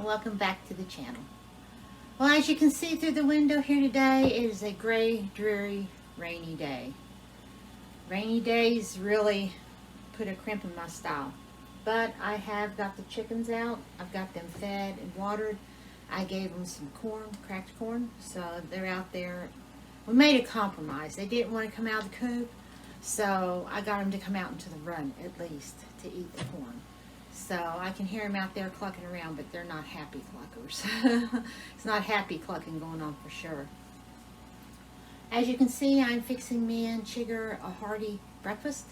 Welcome back to the channel. Well, as you can see through the window here today, it is a gray, dreary, rainy day. Rainy days really put a crimp in my style. But I have got the chickens out. I've got them fed and watered. I gave them some corn, cracked corn, so they're out there. We made a compromise. They didn't want to come out of the coop, so I got them to come out into the run at least to eat the corn. So I can hear them out there clucking around, but they're not happy cluckers. It's not happy clucking going on for sure. As you can see, I'm fixing me and Chigger a hearty breakfast.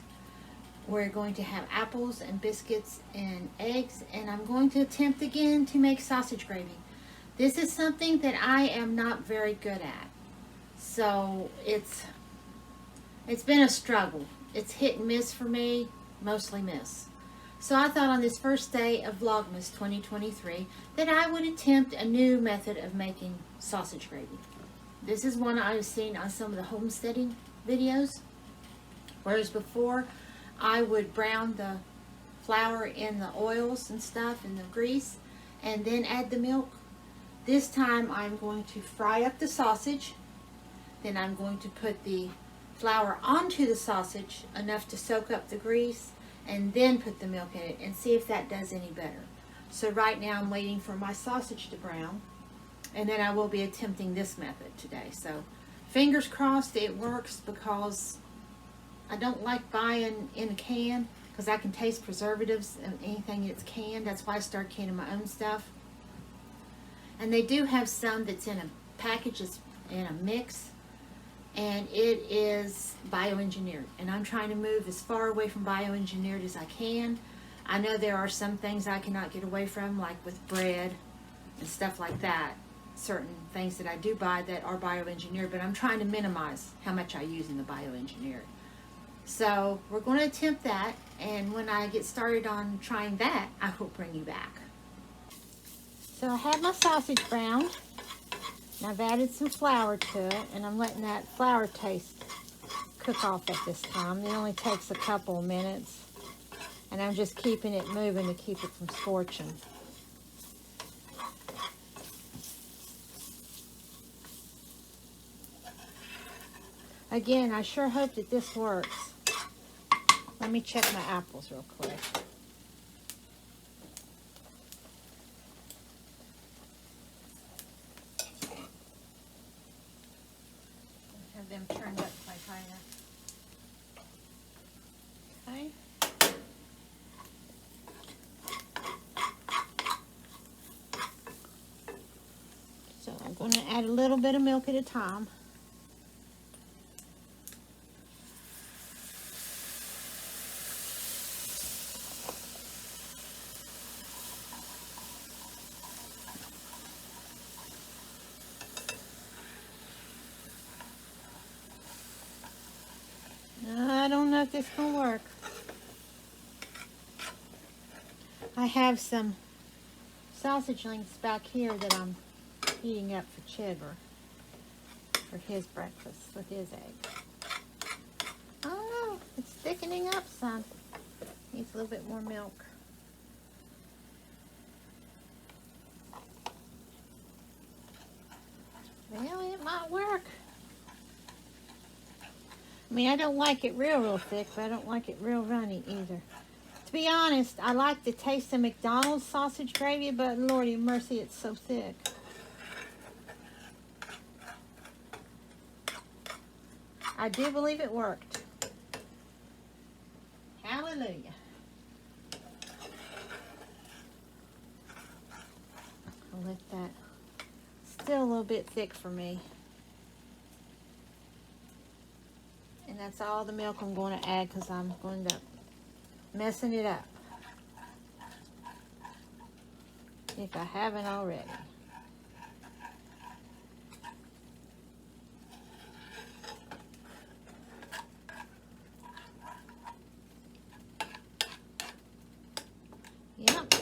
We're going to have apples and biscuits and eggs, and I'm going to attempt again to make sausage gravy. This is something that I am not very good at. So it's been a struggle. It's hit and miss for me, mostly miss. So I thought on this first day of Vlogmas 2023 that I would attempt a new method of making sausage gravy. This is one I've seen on some of the homesteading videos. Whereas before, I would brown the flour in the oils and stuff and the grease and then add the milk. This time I'm going to fry up the sausage. Then I'm going to put the flour onto the sausage enough to soak up the grease, and then put the milk in it and see if that does any better. So right now I'm waiting for my sausage to brown, and then I will be attempting this method today. So fingers crossed it works, because I don't like buying in a can because I can taste preservatives and anything that's canned. That's why I started canning my own stuff. And they do have some that's in a package, it's in a mix, and it is bioengineered, and I'm trying to move as far away from bioengineered as I can. I know there are some things I cannot get away from, like with bread and stuff like that, certain things that I do buy that are bioengineered, but I'm trying to minimize how much I use in the bioengineered. So we're going to attempt that, and when I get started on trying that, I will bring you back. So I have my sausage browned. I've added some flour to it, and I'm letting that flour taste cook off at this time. It only takes a couple of minutes, and I'm just keeping it moving to keep it from scorching. Again, I sure hope that this works. Let me check my apples real quick. Them turned up quite high enough. Okay. So I'm going to add a little bit of milk at a time. I don't know if this will work. I have some sausage links back here that I'm heating up for Chigger for his breakfast with his eggs. I don't know. It's thickening up some. Needs a little bit more milk. Well, it might work. I mean, I don't like it real thick, but I don't like it real runny either. To be honest, I like the taste of McDonald's sausage gravy, but Lordy mercy, it's so thick. I do believe it worked. Hallelujah. I'll let that, still a little bit thick for me. And that's all the milk I'm going to add, because I'm going to messing it up, if I haven't already. Yep.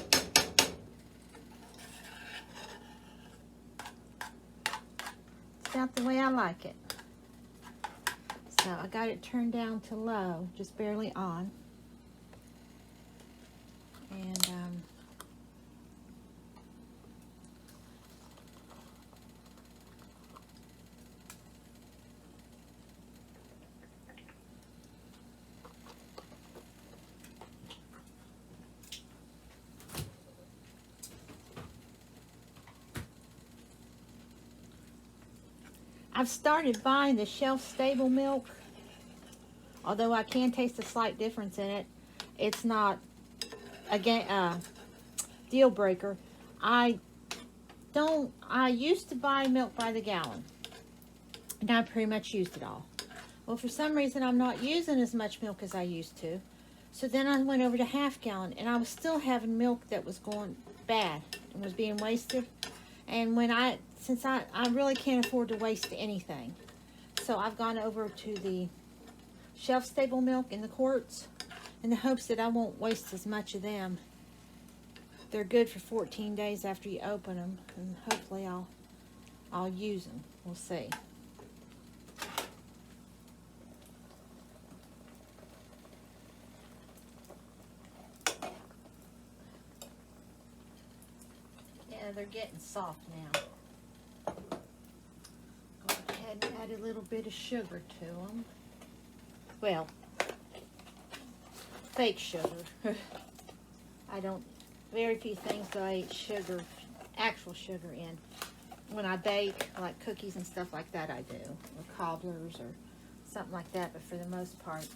It's not the way I like it. So I got it turned down to low, just barely on. And I've started buying the shelf-stable milk. Although I can taste a slight difference in it. It's not a deal breaker. I used to buy milk by the gallon. And I pretty much used it all. Well, for some reason, I'm not using as much milk as I used to. So then I went over to half gallon, and I was still having milk that was going bad and was being wasted. And since I really can't afford to waste anything, so I've gone over to the shelf-stable milk in the quarts in the hopes that I won't waste as much of them. They're good for 14 days after you open them, and hopefully I'll use them. We'll see. Yeah, they're getting soft now. Go ahead and add a little bit of sugar to them. Well, fake sugar. Very few things do I eat sugar, actual sugar in. When I bake, like cookies and stuff like that, I do. Or cobblers or something like that. But for the most part,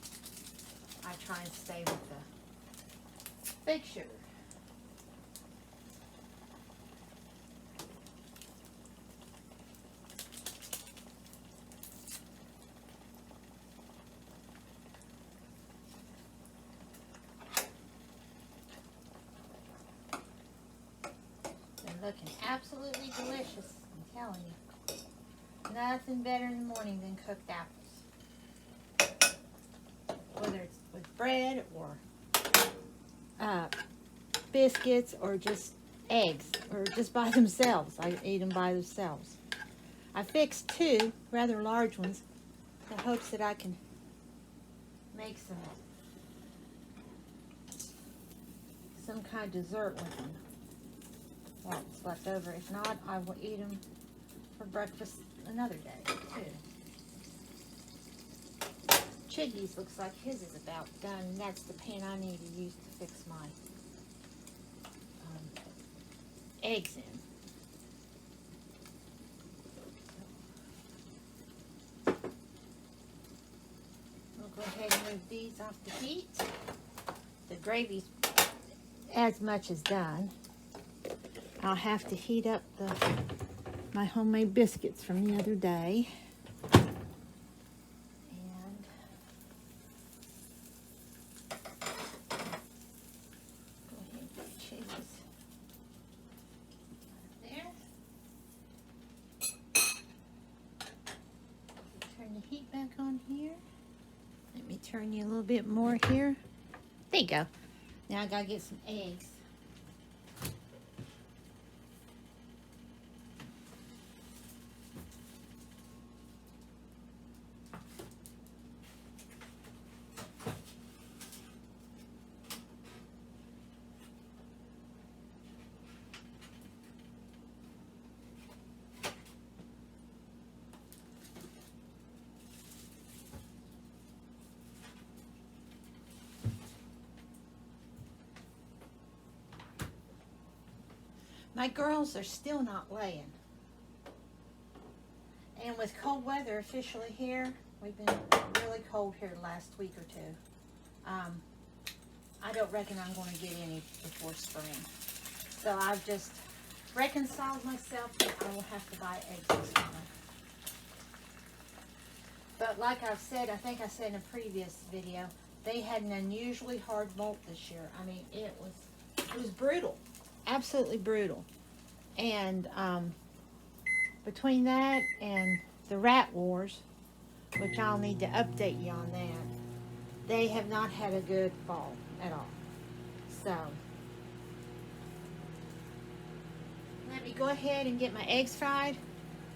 I try and stay with the fake sugar. Looking absolutely delicious, I'm telling you. Nothing better in the morning than cooked apples. Whether it's with bread or biscuits or just eggs or just by themselves. I eat them by themselves. I fixed 2 rather large ones in hopes that I can make some kind of dessert with them. What's left over. If not, I will eat them for breakfast another day, too. Chiggy's looks like his is about done, and that's the pan I need to use to fix my eggs in. We'll go ahead and move these off the heat. The gravy's as much as done. I'll have to heat up my homemade biscuits from the other day. And go ahead and put cheese there. Turn the heat back on here. Let me turn you a little bit more here. There you go. Now I gotta get some eggs. My girls are still not laying. And with cold weather officially here, we've been really cold here the last week or 2. I don't reckon I'm going to get any before spring. So I've just reconciled myself that I will have to buy eggs this summer. But like I've said, I think I said in a previous video, they had an unusually hard molt this year. I mean, it was brutal. Absolutely brutal. And between that and the rat wars, which I'll need to update you on that, they have not had a good fall at all. So let me go ahead and get my eggs fried,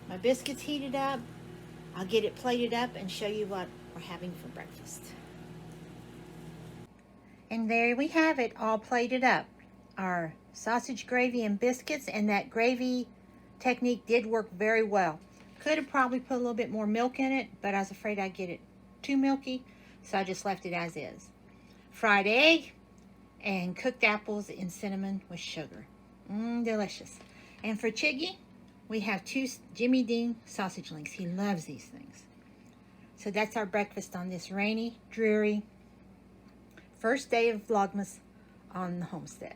my biscuits heated up. I'll get it plated up and show you what we're having for breakfast. And there we have it, all plated up. Our sausage gravy and biscuits, and that gravy technique did work very well. Could have probably put a little bit more milk in it, but I was afraid I'd get it too milky, so I just left it as is. Fried egg and cooked apples in cinnamon with sugar. Delicious. And for Chiggy, We have 2 Jimmy Dean sausage links. He loves these things. So that's our breakfast on this rainy, dreary first day of Vlogmas on the homestead.